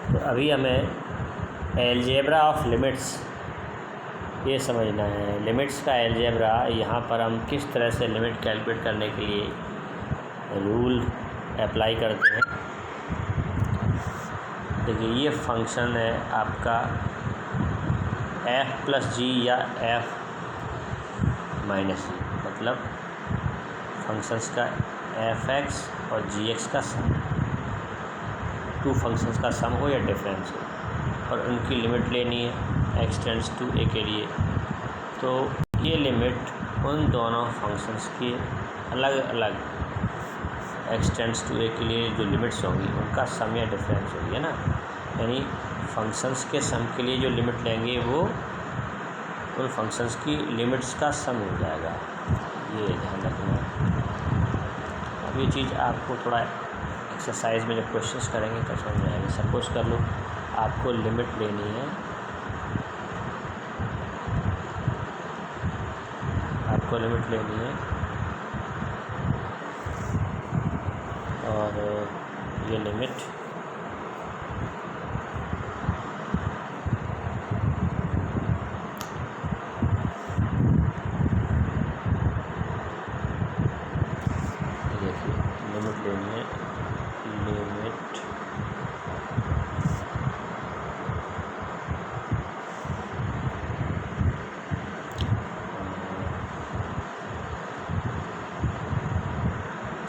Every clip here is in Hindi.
तो अभी हमें अलजेब्रा ऑफ लिमिट्स ये समझना है। लिमिट्स का अलजेब्रा, यहाँ पर हम किस तरह से लिमिट कैलकुलेट करने के लिए रूल अप्लाई करते हैं। देखिए ये फंक्शन है आपका f + g या f - g, मतलब फंक्शंस का f(x) और g(x) का सम, टू फंक्शंस का सम हो या डिफरेंस हो, और उनकी लिमिट लेनी है x टेंड्स टू a के लिए। तो ये लिमिट उन दोनों फंक्शंस की अलग अलग x टेंड्स टू a के लिए जो लिमिट्स होंगी उनका सम या डिफरेंस होगी, है ना। यानी फंक्शंस के सम के लिए जो लिमिट लेंगे वो उन फंक्शंस की लिमिट्स का सम हो जाएगा, ये ध्यान रखना। अब ये चीज़ आपको थोड़ा एक्सरसाइज में जब क्वेश्चंस करेंगे तब समझ में आएगी। सपोज कर लो आपको लिमिट लेनी है, और ये लिमिट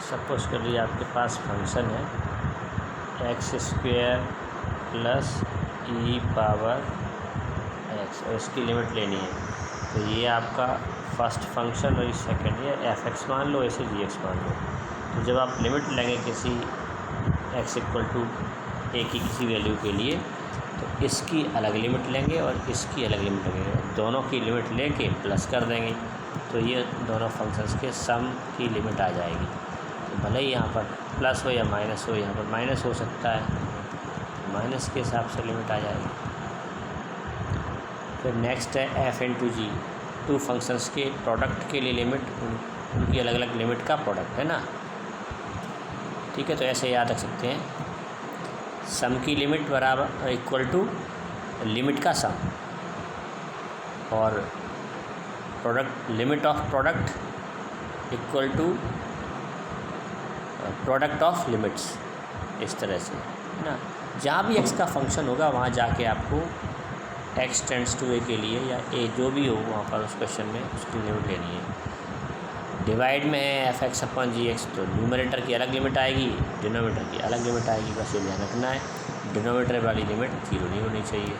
सपोज कर लीजिए आपके पास फंक्शन है x² + e पावर x, और इसकी लिमिट लेनी है। तो ये आपका फर्स्ट फंक्शन और ये सेकंड, ये f(x) मान लो, ऐसे g(x) मान लो। तो जब आप लिमिट लेंगे किसी x = a की किसी वैल्यू के लिए, तो इसकी अलग लिमिट लेंगे और इसकी अलग लिमिट लेंगे, दोनों की लिमिट लेके प्लस कर देंगे, तो ये दोनों फंक्शंस के सम की लिमिट आ जाएगी। तो भले ही यहाँ पर प्लस हो या माइनस हो, यहाँ पर माइनस हो सकता है, माइनस के हिसाब से लिमिट आ जाएगी। फिर नेक्स्ट है f × g, टू फंक्शंस के प्रोडक्ट के लिए लिमिट, उनकी अलग अलग लिमिट का प्रोडक्ट, है ना। ठीक है, तो ऐसे याद रख सकते हैं, सम की लिमिट बराबर इक्वल टू लिमिट का सम, और product, limit of product equal to product of limits, इस तरह से, है ना। जहाँ भी x का फंक्शन होगा वहाँ जाके आपको x टेंड्स टू a के लिए या a जो भी हो वहाँ पर उस क्वेश्चन में उसकी लिमिट लेनी है। डिवाइड में है f(x/gx), तो न्यूमरेटर की अलग लिमिट आएगी, डिनोमिनेटर की अलग लिमिट आएगी, बस ये ध्यान रखना है। डिनोमिनेटर वाली लिमिट 0 नहीं होनी चाहिए।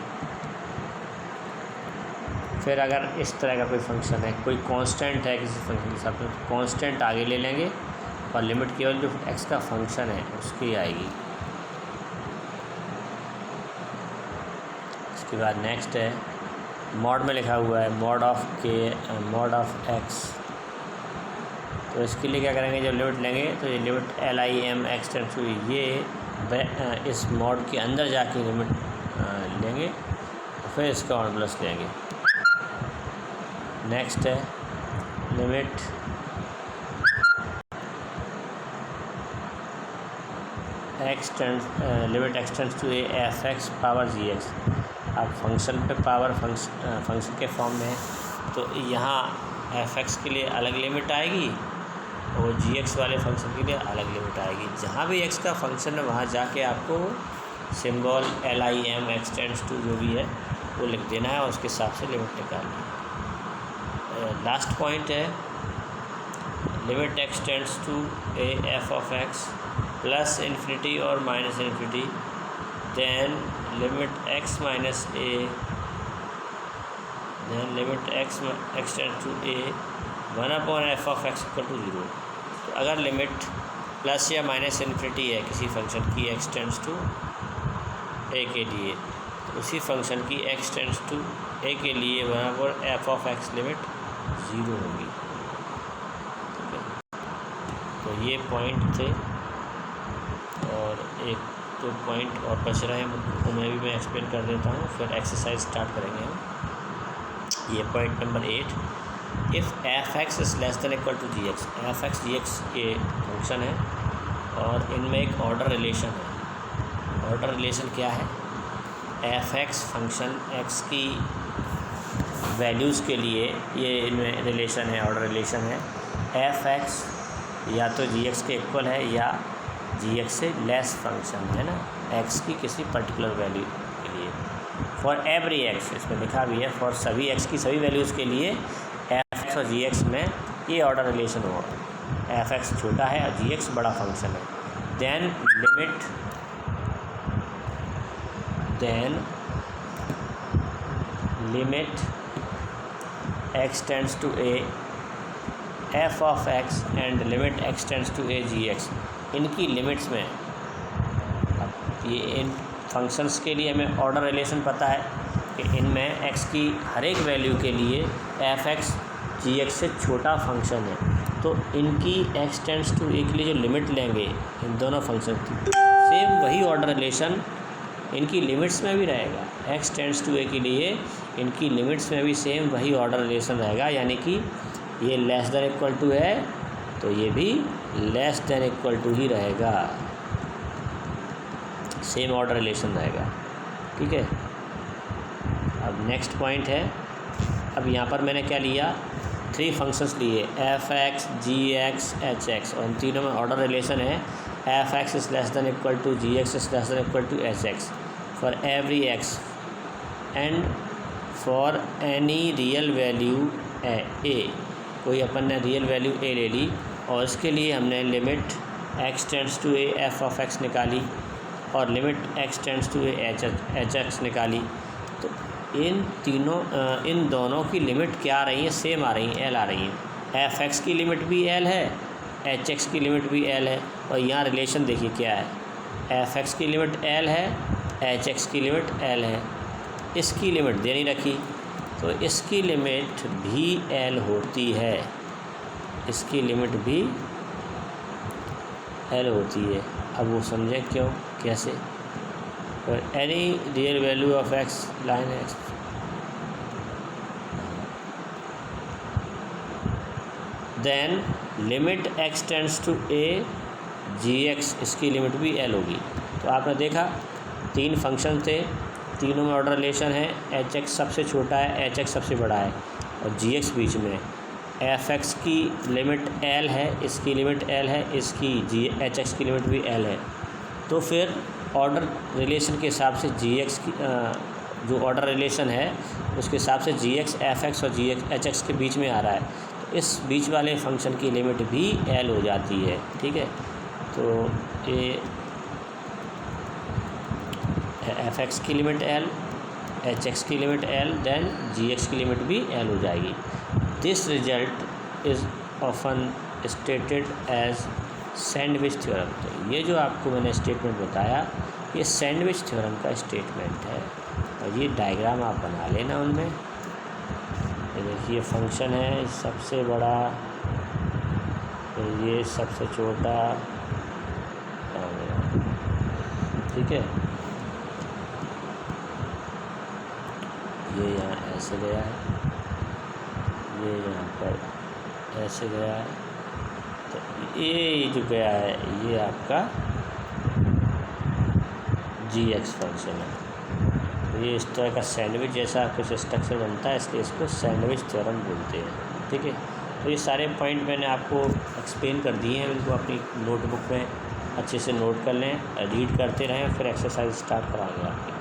फिर अगर इस तरह का कोई फंक्शन है, कोई कांस्टेंट है किसी फंक्शन के साथ में, तो कांस्टेंट आगे ले लेंगे और लिमिट केवल जो x का फंक्शन है उसकी आएगी। इसके बाद नेक्स्ट है, मॉड में लिखा हुआ है मॉड ऑफ x, तो इसके लिए क्या करेंगे, जब लिमिट लेंगे तो ये लिमिट LIM(x) टेंड्स टू, ये इस मॉड के अंदर जाके लिमिट लेंगे, फिर इसका मॉडुलस लेंगे। नेक्स्ट है limit x tends to a f(x) power g(x). अब फंक्शन पे पावर फंक्शन के फॉर्म में है, तो यहाँ f(x) के लिए अलग लिमिट आएगी और g(x) वाले फंक्शन के लिए अलग लिमिट आएगी। जहाँ भी x का फंक्शन है वहाँ जाके आपको सिंबल LIM(x) टेंड्स टू जो भी है वो लिख देना है और उसके हिसाब से लिमिट निकालनी है। लास्ट पॉइंट है limit x tends to a f(x) +∞ और -∞, then limit x - a, then limit x tends to a 1/f(x) = 0। तो अगर लिमिट प्लस या -∞ है किसी फंक्शन की x टेंड्स टू a के लिए, तो उसी फंक्शन की x टेंड्स टू a के लिए f(x) लिमिट 0 होगी। ठीक है, तो ये पॉइंट थे, और एक तो पॉइंट और बच रहे हैं तो मैं एक्सप्लेन कर देता हूँ, फिर एक्सरसाइज स्टार्ट करेंगे हम। ये point number 8, if f(x) <= gx, f(x) gx के फंक्शन है और इनमें एक ऑर्डर रिलेशन है। ऑर्डर रिलेशन क्या है, एफ एक्स फंक्शन एक्स की वैल्यूज़ के लिए ये इनमें रिलेशन है, ऑर्डर रिलेशन है। एफ एक्स या तो जी एक्स के इक्वल है या जी एक्स से लेस फंक्शन है ना, एक्स की किसी पर्टिकुलर वैल्यू के लिए। फॉर एवरी एक्स, इसमें लिखा भी है फॉर सभी एक्स की सभी वैल्यूज़ के लिए एफ एक्स और जी एक्स में ये ऑर्डर रिलेशन होगा। एफ एक्स छोटा है और जी एक्स बड़ा फंक्शन है। Then limit x tends to a f of x and limit x tends to a G X, इनकी लिमिट्स में ये इन फंक्शंस के लिए हमें ऑर्डर रिलेशन पता है कि इनमें x की हर एक वैल्यू के लिए एफ एक्स जी एक्स से छोटा फंक्शन है, तो इनकी x टेंड्स टू a के लिए जो लिमिट लेंगे इन दोनों फंक्शन की, सेम वही ऑर्डर रिलेशन इनकी लिमिट्स में भी रहेगा। x टेंड्स टू a के लिए इनकी लिमिट्स में भी सेम वही ऑर्डर रिलेशन रहेगा, यानी कि ये लेस देन इक्वल टू है तो ये भी लेस देन इक्वल टू ही रहेगा, सेम ऑर्डर रिलेशन रहेगा। ठीक है, अब नेक्स्ट पॉइंट है, अब यहाँ पर मैंने क्या लिया, 3 फंक्शंस लिए, f x, g x, h x, और इन तीनों में ऑर्डर रिलेशन है f x is less than equal to g x is less than equal to h x for every x and for any real value a. कोई अपन ने रियल वैल्यू ए ले ली और इसके लिए हमने limit x tends to A F of X निकाली और limit x tends to A H X निकाली। तो इन दोनों की लिमिट क्या आ रही है, सेम आ रही हैं, l आ रही हैं। एफ एक्स की लिमिट भी l है, एच एक्स की लिमिट भी l है, और यहाँ रिलेशन देखिए क्या है, एफ एक्स की लिमिट l है, एच एक्स की लिमिट l है, इसकी लिमिट दे नहीं रखी तो इसकी लिमिट भी l होती है, इसकी लिमिट भी l होती है। अब वो समझें क्यों, कैसे, और any real value of x line X, then limit x tends to a G X, इसकी लिमिट भी l होगी। तो आपने देखा 3 फंक्शन थे, तीनों में ऑर्डर रिलेशन है, एच एक्स सबसे छोटा है, एच एक्स सबसे बड़ा है और जी एक्स बीच में। एफ एक्स की लिमिट l है, इसकी लिमिट l है, इसकी एच एक्स की लिमिट भी l है। तो फिर ऑर्डर रिलेशन के हिसाब से जी एक्स की जो ऑर्डर रिलेशन है उसके हिसाब से जी एक्स एफ एक्स और जी एक्स एच एक्स के बीच में आ रहा है, तो इस बीच वाले फंक्शन की लिमिट भी l हो जाती है। ठीक है, तो ये एफ एक्स की लिमिट l, एच एक्स की limit l, then G X की लिमिट भी l हो जाएगी। This result is often stated as sandwich theorem. तो ये जो आपको मैंने स्टेटमेंट बताया ये सैंडविच थ्योरम का स्टेटमेंट है, और ये डायग्राम आप बना लेना उनमें। ये देखिए फंक्शन है सबसे बड़ा, ये सबसे छोटा, ठीक है, ये यहाँ ऐसे गया है, ये यहाँ पर ऐसे गया है, तो ये जो गया है ये आपका जी एक्स फंक्शन है। तो ये इस तरह का सैंडविच जैसा कुछ स्ट्रक्चर बनता है, इसलिए इसको सैंडविच थ्योरम बोलते हैं। ठीक है, तो ये सारे पॉइंट मैंने आपको एक्सप्लेन कर दिए हैं, इनको अपनी नोटबुक में अच्छे से नोट कर लें, रीड करते रहें, फिर एक्सरसाइज स्टार्ट कराएंगे आपके।